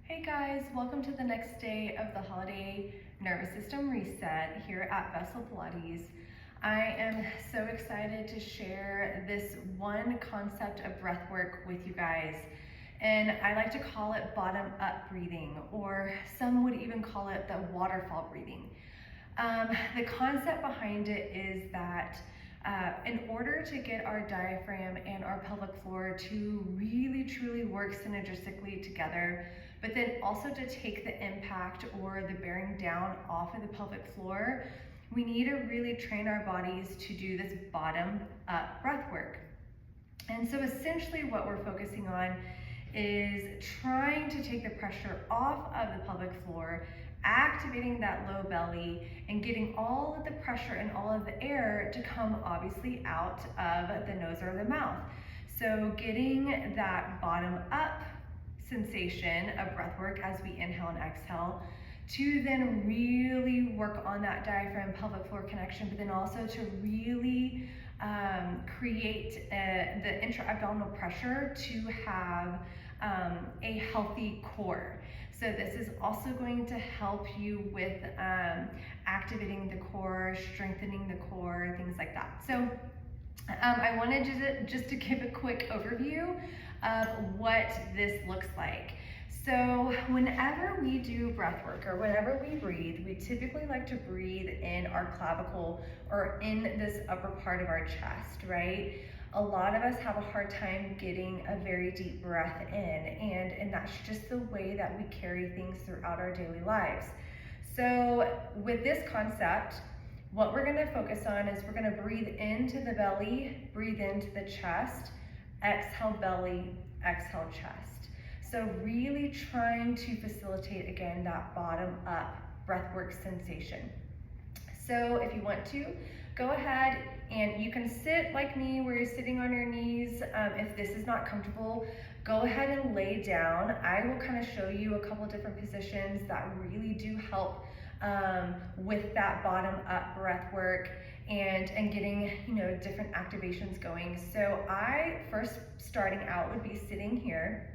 Hey guys, welcome to the next day of the holiday nervous system reset here at Vessel Pilates. I am so excited to share this one concept of breath work with you guys. And I like to call it bottom up breathing, or some would even call it the waterfall breathing. The concept behind it is that in order to get our diaphragm and our pelvic floor to really truly work synergistically together, but then also to take the impact or the bearing down off of the pelvic floor, we need to really train our bodies to do this bottom up breath work. And so essentially what we're focusing on is trying to take the pressure off of the pelvic floor, activating that low belly, and getting all of the pressure and all of the air to come obviously out of the nose or the mouth. So getting that bottom up sensation of breath work as we inhale and exhale, to then really work on that diaphragm pelvic floor connection, but then also to really create the intra-abdominal pressure to have a healthy core. So this is also going to help you with activating the core, strengthening the core, things like that. So I wanted just to give a quick overview of what this looks like. So whenever we do breath work or whenever we breathe, we typically like to breathe in our clavicle or in this upper part of our chest, right? A lot of us have a hard time getting a very deep breath in, and that's just the way that we carry things throughout our daily lives. So with this concept, what we're gonna focus on is we're gonna breathe into the belly, breathe into the chest, exhale belly, exhale chest. So really trying to facilitate, again, that bottom up breathwork sensation. So if you want to, go ahead and you can sit like me where you're sitting on your knees. If this is not comfortable, go ahead and lay down. I will kind of show you a couple different positions that really do help with that bottom up breath work and getting different activations going. So I first starting out would be sitting here.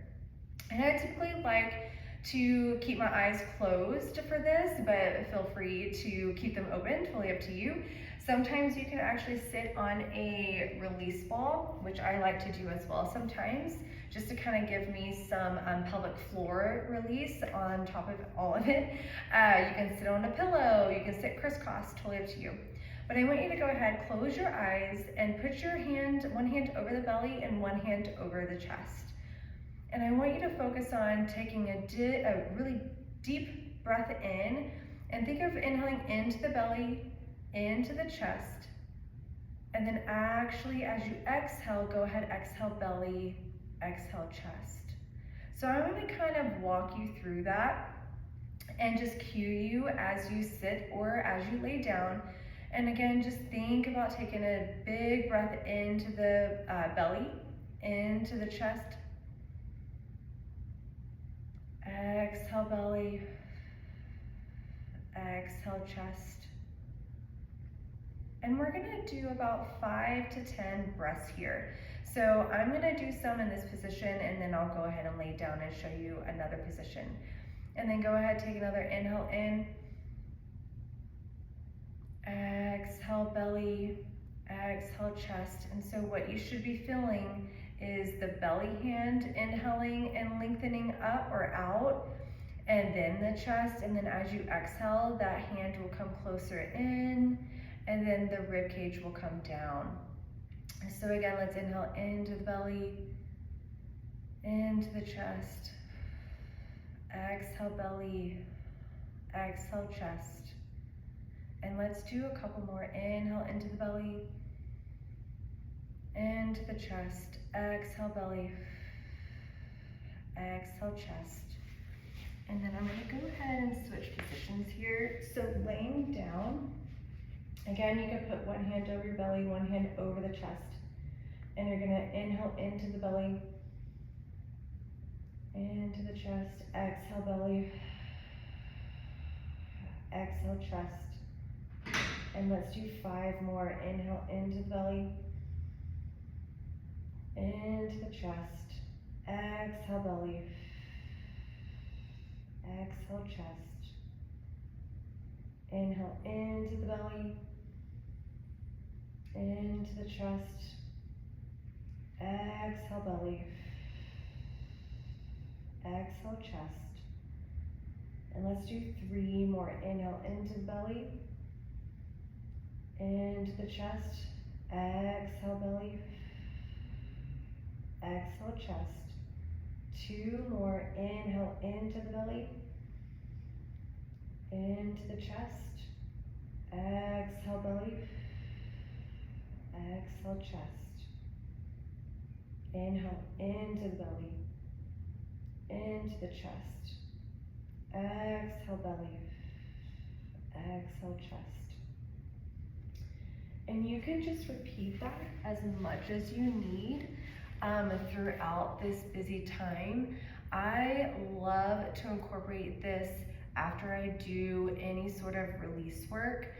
And I typically like to keep my eyes closed for this, but feel free to keep them open, totally up to you. Sometimes you can actually sit on a release ball, which I like to do as well sometimes, just to kind of give me some pelvic floor release on top of all of it. You can sit on a pillow, you can sit crisscross, totally up to you. But I want you to go ahead, close your eyes, and put your one hand over the belly and one hand over the chest. And I want you to focus on taking a really deep breath in, and think of inhaling into the belly, into the chest, and then actually as you exhale, go ahead, exhale belly, exhale chest. So I'm going to kind of walk you through that and just cue you as you sit or as you lay down. And again, just think about taking a big breath into the belly, into the chest. Exhale belly, exhale chest. And we're gonna do about 5 to 10 breaths here. So I'm gonna do some in this position, and then I'll go ahead and lay down and show you another position. And then go ahead, take another inhale in. Exhale belly, exhale chest. And so what you should be feeling is the belly hand inhaling and lengthening up or out, and then the chest, and then as you exhale, that hand will come closer in, and then the rib cage will come down. So again, let's inhale into the belly, into the chest, exhale belly, exhale chest. And let's do a couple more. Inhale into the belly, into the chest, exhale belly, exhale chest. And then I'm gonna go ahead and switch positions here. So laying down, again, you can put one hand over your belly, one hand over the chest. And you're gonna inhale into the belly, into the chest, exhale belly, exhale chest. And let's do 5 more. Inhale into the belly, into the chest, exhale belly, exhale chest. Inhale into the belly, into the chest, exhale belly, exhale chest. And let's do 3 more. Inhale into the belly, into the chest, exhale belly, exhale chest. 2 more. Inhale into the belly, into the chest, exhale belly, exhale chest. Inhale into the belly, into the chest, exhale belly, exhale chest. And you can just repeat that as much as you need throughout this busy time. I love to incorporate this after I do any sort of release work,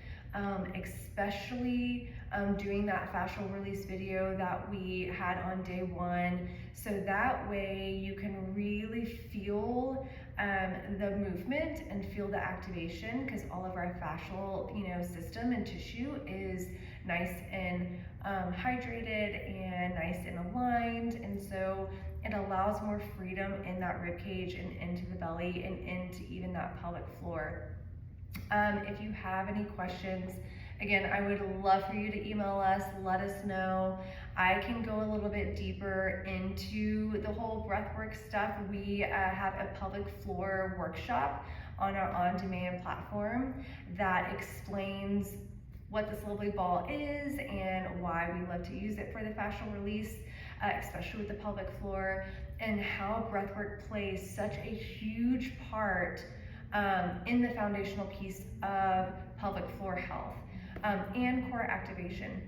especially doing that fascial release video that we had on day 1. So that way you can really feel the movement and feel the activation, because all of our fascial, system and tissue is nice and hydrated and nice and aligned, and so it allows more freedom in that rib cage and into the belly and into even that pelvic floor. If you have any questions, again, I would love for you to email us, let us know. I can go a little bit deeper into the whole breathwork stuff. We have a pelvic floor workshop on our on-demand platform that explains what this lovely ball is and why we love to use it for the fascial release, especially with the pelvic floor, and how breathwork plays such a huge part in the foundational piece of pelvic floor health and core activation.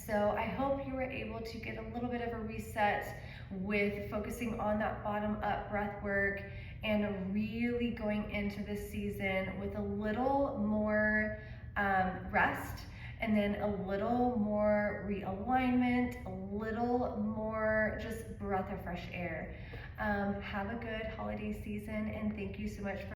So I hope you were able to get a little bit of a reset with focusing on that bottom up breath work and really going into this season with a little more rest, and then a little more realignment, a little more just breath of fresh air. Have a good holiday season, and thank you so much for